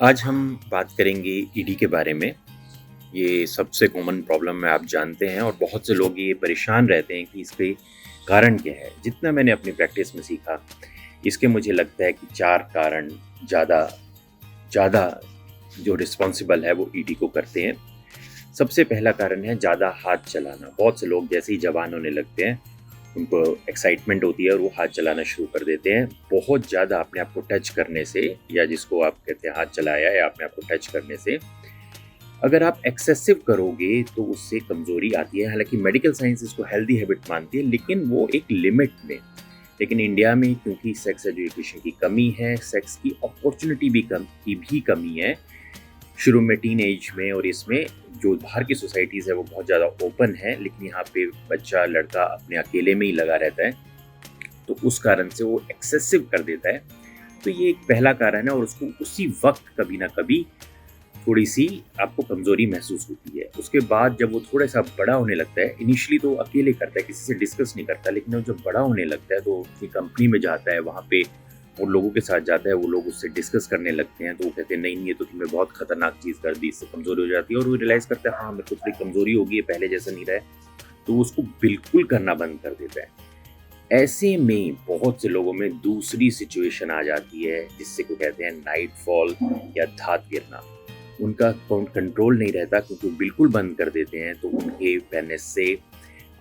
आज हम बात करेंगे ईडी के बारे में। ये सबसे कॉमन प्रॉब्लम है, आप जानते हैं, और बहुत से लोग ये परेशान रहते हैं कि इसके कारण क्या है। जितना मैंने अपनी प्रैक्टिस में सीखा, इसके मुझे लगता है कि 4 कारण ज़्यादा ज़्यादा जो रिस्पॉन्सिबल है वो ईडी को करते हैं। सबसे पहला कारण है ज़्यादा हाथ चलाना। बहुत से लोग जैसे ही जवान होने लगते हैं, उनको एक्साइटमेंट होती है और वो हाथ चलाना शुरू कर देते हैं। बहुत ज़्यादा अपने आप को टच करने से, या जिसको आप कहते हैं हाथ चलाया या अपने आप को टच करने से, अगर आप एक्सेसिव करोगे तो उससे कमज़ोरी आती है। हालाँकि मेडिकल साइंस इसको हेल्दी हैबिट मानती है, लेकिन वो एक लिमिट में। लेकिन इंडिया में क्योंकि सेक्स एजुकेशन की कमी है, सेक्स की अपॉर्चुनिटी भी कमी है, शुरू में टीन एज में, और इसमें जो बाहर की सोसाइटीज़ है वो बहुत ज़्यादा ओपन है, लेकिन यहाँ पे बच्चा लड़का अपने अकेले में ही लगा रहता है, तो उस कारण से वो एक्सेसिव कर देता है। तो ये एक पहला कारण है, और उसको उसी वक्त कभी ना कभी थोड़ी-सी आपको कमज़ोरी महसूस होती है। उसके बाद जब वो थोड़ा-सा बड़ा होने लगता है, इनिशियली तो अकेले करता है, किसी से डिस्कस नहीं करता, लेकिन वो जब बड़ा होने लगता है तो अपनी कंपनी में जाता है, वहाँ पे उन लोगों के साथ जाता है, वो लोग उससे डिस्कस करने लगते हैं, तो वो कहते हैं, नहीं, ये तो तुमने बहुत खतरनाक चीज़ कर दी, इससे कमज़ोरी हो जाती है, और वो रियलाइज़ करता है, हाँ, मेरे को थोड़ी कमज़ोरी हो गई है, पहले जैसा नहीं रहा है, तो वो उसको बिल्कुल करना बंद कर देता है। ऐसे में बहुत से लोगों में दूसरी सिचुएशन आ जाती है, जिससे को कहते हैं नाइट फॉल या धात गिरना। उनका कंट्रोल नहीं रहता, क्योंकि वो बिल्कुल बंद कर देते हैं, तो उनके पेनिस से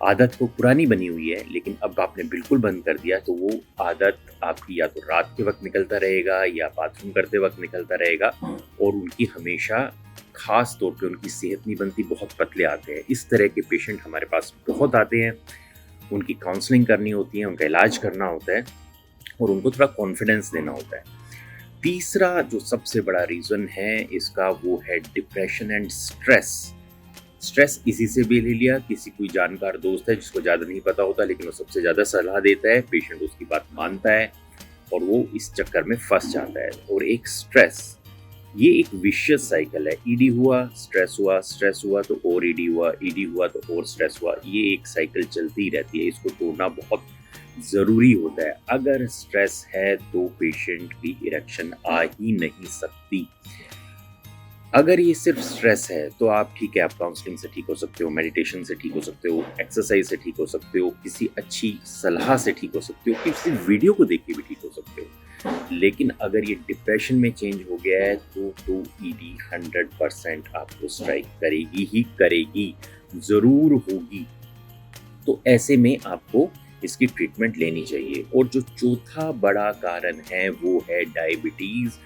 आदत तो पुरानी बनी हुई है, लेकिन अब आपने बिल्कुल बंद कर दिया, तो वो आदत आपकी या तो रात के वक्त निकलता रहेगा या बाथरूम करते वक्त निकलता रहेगा, और उनकी हमेशा खास तौर पे उनकी सेहत नहीं बनती, बहुत पतले आते हैं। इस तरह के पेशेंट हमारे पास बहुत आते हैं। उनकी काउंसलिंग करनी होती है, उनका इलाज करना होता है, और उनको थोड़ा कॉन्फिडेंस देना होता है। तीसरा जो सबसे बड़ा रीज़न है इसका, वो है डिप्रेशन एंड स्ट्रेस। स्ट्रेस इसी से भी ले लिया, किसी कोई जानकार दोस्त है जिसको ज़्यादा नहीं पता होता, लेकिन वो सबसे ज़्यादा सलाह देता है, पेशेंट उसकी बात मानता है, और वो इस चक्कर में फँस जाता है। और एक स्ट्रेस, ये एक विशियस साइकिल है। ईडी हुआ, स्ट्रेस हुआ तो और ईडी हुआ तो और स्ट्रेस हुआ। ये एक साइकिल चलती ही रहती है, इसको तोड़ना बहुत ज़रूरी होता है। अगर स्ट्रेस है तो पेशेंट की इरेक्शन आ ही नहीं सकती। अगर ये सिर्फ स्ट्रेस है तो आप ठीक है, आप काउंसलिंग से ठीक हो सकते हो, मेडिटेशन से ठीक हो सकते हो, एक्सरसाइज से ठीक हो सकते हो, किसी अच्छी सलाह से ठीक हो सकते हो, किसी वीडियो को देख के भी ठीक हो सकते हो। लेकिन अगर ये डिप्रेशन में चेंज हो गया है तो ईडी 100% आपको स्ट्राइक करेगी ही करेगी, ज़रूर होगी। तो ऐसे में आपको इसकी ट्रीटमेंट लेनी चाहिए। और जो चौथा बड़ा कारण है वो है डायबिटीज़।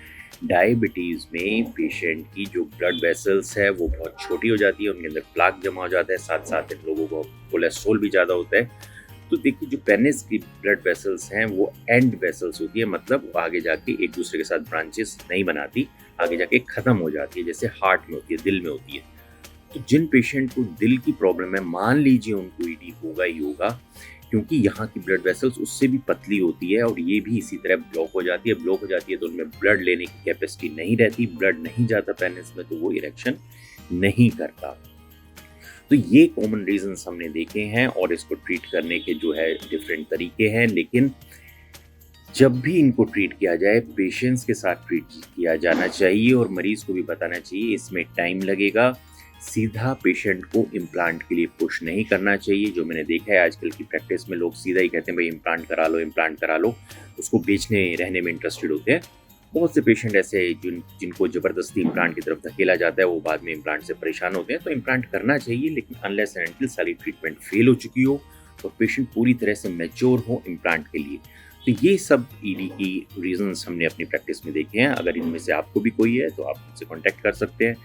डायबिटीज़ में पेशेंट की जो ब्लड वेसल्स है वो बहुत छोटी हो जाती है, उनके अंदर प्लाक जमा हो जाता है, साथ-साथ इन लोगों को कोलेस्ट्रॉल भी ज़्यादा होता है। तो देखिए, जो पेनिस की ब्लड वेसल्स हैं वो एंड वेसल्स होती है, मतलब वो आगे जाके एक दूसरे के साथ ब्रांचेस नहीं बनाती, आगे जाके ख़त्म हो जाती है, जैसे हार्ट में होती है, दिल में होती है। तो जिन पेशेंट को दिल की प्रॉब्लम है, मान लीजिए उनको ईडी होगा ही होगा, क्योंकि यहाँ की ब्लड वेसल्स उससे भी पतली होती है, और ये भी इसी तरह ब्लॉक हो जाती है। ब्लॉक हो जाती है तो उनमें ब्लड लेने की कैपेसिटी नहीं रहती, ब्लड नहीं जाता पेनिस में, तो वो इरेक्शन नहीं करता। तो ये कॉमन रीजंस हमने देखे हैं, और इसको ट्रीट करने के जो है डिफरेंट तरीके हैं, लेकिन जब भी इनको ट्रीट किया जाए, पेशेंस के साथ ट्रीट किया जाना चाहिए, और मरीज को भी बताना चाहिए इसमें टाइम लगेगा। सीधा पेशेंट को इम्प्लांट के लिए पुश नहीं करना चाहिए। जो मैंने देखा है आजकल की प्रैक्टिस में, लोग सीधा ही कहते हैं भाई इम्प्लांट करा लो, उसको बेचने रहने में इंटरेस्टेड होते हैं। बहुत से पेशेंट ऐसे हैं जिनको ज़बरदस्ती इम्प्लांट की तरफ धकेला जाता है, वो बाद में इम्प्लांट से परेशान होते हैं। तो इम्प्लांट करना चाहिए, लेकिन अनलेस एंड अनटिल सारी ट्रीटमेंट फेल हो चुकी हो और पेशेंट पूरी तरह से मैच्योर हो इम्प्लांट के लिए। तो ये सब ईडी की रीजंस हमने अपनी प्रैक्टिस में देखे हैं। अगर इनमें से आपको भी कोई है तो आप मुझसे कॉन्टैक्ट कर सकते हैं।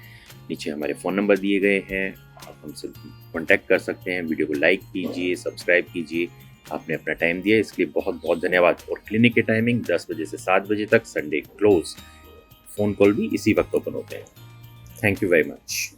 नीचे हमारे फ़ोन नंबर दिए गए हैं, आप हमसे कॉन्टैक्ट कर सकते हैं। वीडियो को लाइक कीजिए, सब्सक्राइब कीजिए। आपने अपना टाइम दिया, इसके लिए बहुत बहुत धन्यवाद। और क्लिनिक की टाइमिंग 10 बजे से 7 बजे तक, संडे क्लोज। फ़ोन कॉल भी इसी वक्त ओपन होते हैं। Thank you very much.